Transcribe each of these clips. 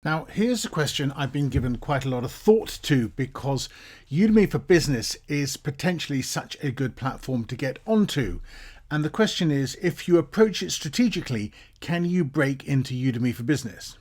Now, here's a question I've been given quite a lot of thought to because Udemy for Business is potentially such a good platform to get onto. And the question is, if you approach it strategically, can you break into Udemy for Business?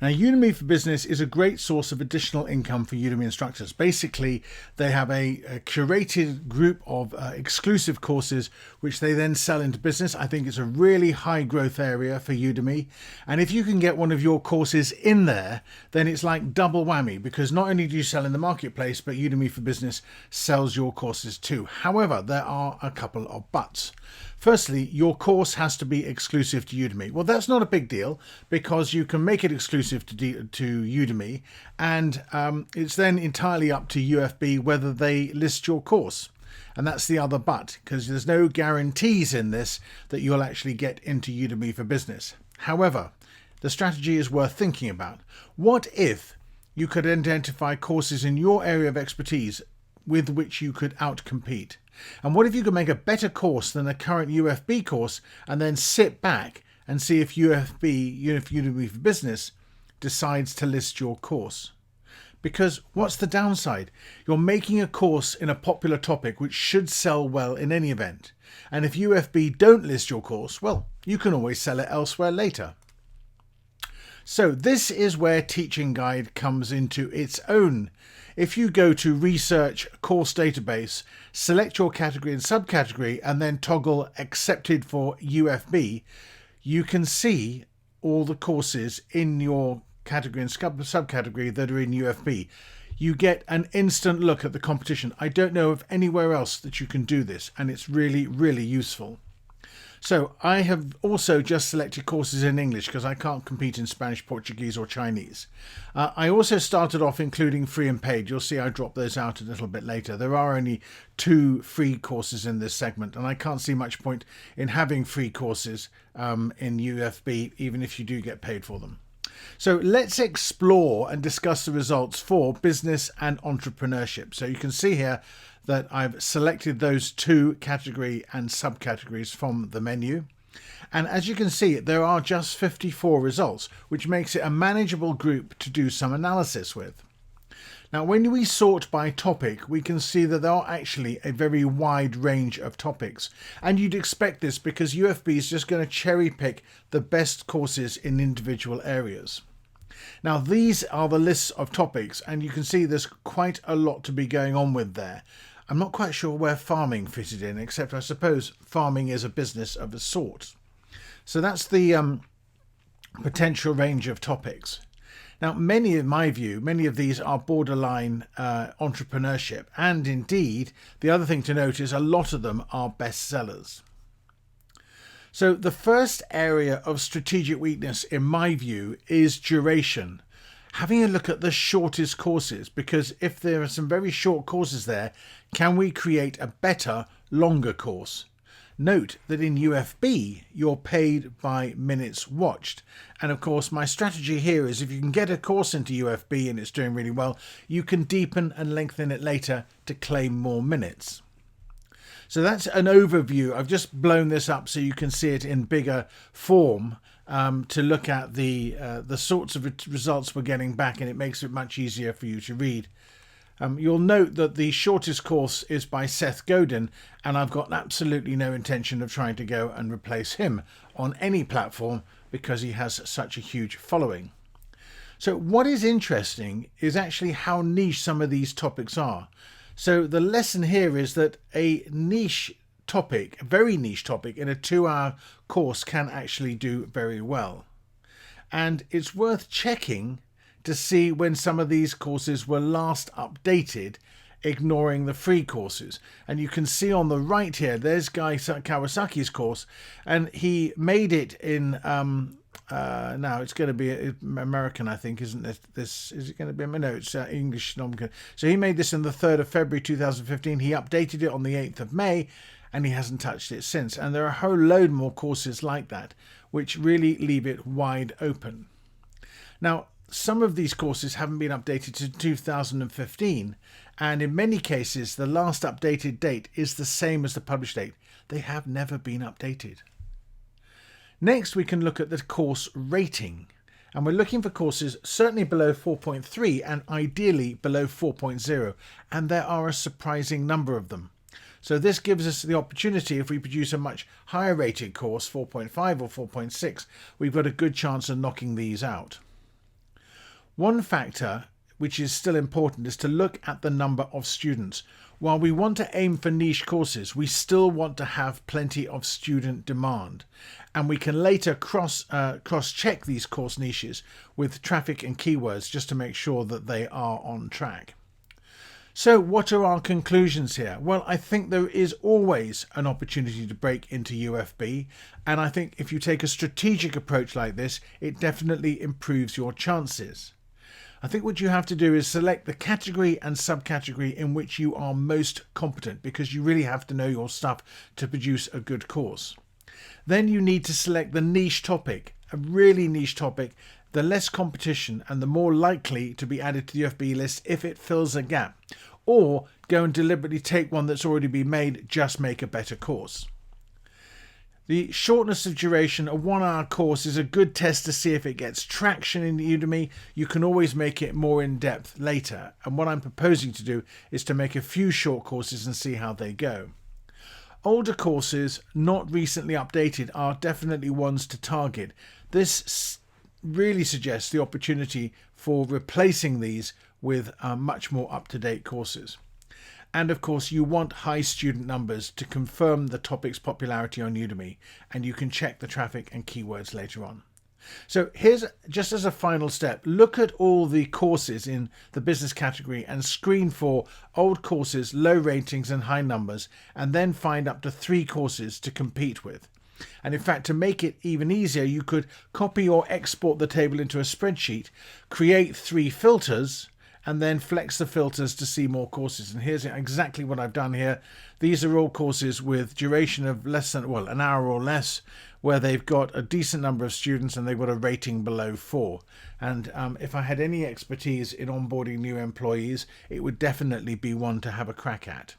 Now, Udemy for Business is a great source of additional income for Udemy instructors. Basically, they have a curated group of exclusive courses which they then sell into business. I think it's a really high growth area for Udemy. And if you can get one of your courses in there, then it's like double whammy, because not only do you sell in the marketplace, but Udemy for Business sells your courses too. However, there are a couple of buts. Firstly, your course has to be exclusive to Udemy. Well, that's not a big deal because you can make it exclusive to Udemy, and it's then entirely up to UFB whether they list your course. And that's the other but, because there's no guarantees in this that you'll actually get into Udemy for Business. However, the strategy is worth thinking about. What if you could identify courses in your area of expertise with which you could outcompete? And what if you could make a better course than the current UFB course and then sit back and see if Udemy for Business decides to list your course? Because what's the downside? You're making a course in a popular topic which should sell well in any event. And if UFB don't list your course, well, you can always sell it elsewhere later. So this is where Teachinguide comes into its own. If you go to Research Course Database, select your category and subcategory, and then toggle Accepted for UFB, you can see all the courses in your category and subcategory that are in UFB. You get an instant look at the competition. I don't know of anywhere else that you can do this, and it's really, really useful. So I have also just selected courses in English because I can't compete in Spanish, Portuguese or Chinese. I also started off including free and paid. You'll see I drop those out a little bit later. There are only 2 free courses in this segment, and I can't see much point in having free courses in UFB, even if you do get paid for them. So let's explore and discuss the results for business and entrepreneurship. So you can see here that I've selected those 2 category and subcategories from the menu. And as you can see, there are just 54 results, which makes it a manageable group to do some analysis with. Now, when we sort by topic, we can see that there are actually a very wide range of topics. And you'd expect this because UFB is just going to cherry pick the best courses in individual areas. Now, these are the lists of topics, and you can see there's quite a lot to be going on with there. I'm not quite sure where farming fitted in, except I suppose farming is a business of a sort. So that's the potential range of topics. Now, in my view, many of these are borderline entrepreneurship. And indeed, the other thing to note is a lot of them are bestsellers. So the first area of strategic weakness, in my view, is duration. Having a look at the shortest courses, because if there are some very short courses there, can we create a better, longer course? Note that in UFB, you're paid by minutes watched. And of course, my strategy here is if you can get a course into UFB and it's doing really well, you can deepen and lengthen it later to claim more minutes. So that's an overview. I've just blown this up so you can see it in bigger form to look at the sorts of results we're getting back, and it makes it much easier for you to read. You'll note that the shortest course is by Seth Godin, and I've got absolutely no intention of trying to go and replace him on any platform because he has such a huge following. So what is interesting is actually how niche some of these topics are. So the lesson here is that a niche topic, a very niche topic in a 2-hour course can actually do very well. And it's worth checking to see when some of these courses were last updated, ignoring the free courses. And you can see on the right here, there's Guy Kawasaki's course, and he made it in now it's going to be American, I think, isn't it? This is it going to be? No, it's English. So he made this on the 3rd of February 2015. He updated it on the 8th of May, and he hasn't touched it since. And there are a whole load more courses like that, which really leave it wide open. Now, some of these courses haven't been updated to 2015, and in many cases, the last updated date is the same as the published date. They have never been updated. Next, we can look at the course rating. And we're looking for courses certainly below 4.3 and ideally below 4.0. And there are a surprising number of them. So this gives us the opportunity, if we produce a much higher rated course, 4.5 or 4.6, we've got a good chance of knocking these out. One factor which is still important is to look at the number of students. While we want to aim for niche courses, we still want to have plenty of student demand. And we can later cross-check these course niches with traffic and keywords just to make sure that they are on track. So what are our conclusions here? Well, I think there is always an opportunity to break into UFB. And I think if you take a strategic approach like this, it definitely improves your chances. I think what you have to do is select the category and subcategory in which you are most competent, because you really have to know your stuff to produce a good course. Then you need to select the niche topic, a really niche topic, the less competition and the more likely to be added to the UFB list if it fills a gap. Or go and deliberately take one that's already been made, just make a better course. The shortness of duration, a 1-hour course, is a good test to see if it gets traction in Udemy. You can always make it more in depth later. And what I'm proposing to do is to make a few short courses and see how they go. Older courses, not recently updated, are definitely ones to target. This really suggests the opportunity for replacing these with much more up-to-date courses. And of course, you want high student numbers to confirm the topic's popularity on Udemy, and you can check the traffic and keywords later on. So here's, just as a final step, look at all the courses in the business category and screen for old courses, low ratings and high numbers, and then find up to 3 courses to compete with. And in fact, to make it even easier, you could copy or export the table into a spreadsheet, create 3 filters, and then flex the filters to see more courses. And here's exactly what I've done here. These are all courses with duration of less than, well, an hour or less, where they've got a decent number of students and they've got a rating below 4. And if I had any expertise in onboarding new employees, it would definitely be one to have a crack at.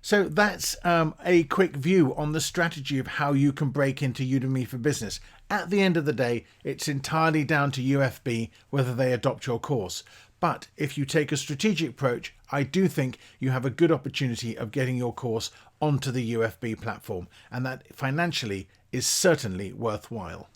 So that's a quick view on the strategy of how you can break into Udemy for Business. At the end of the day, it's entirely down to UFB whether they adopt your course. But if you take a strategic approach, I do think you have a good opportunity of getting your course onto the UFB platform, and that financially is certainly worthwhile.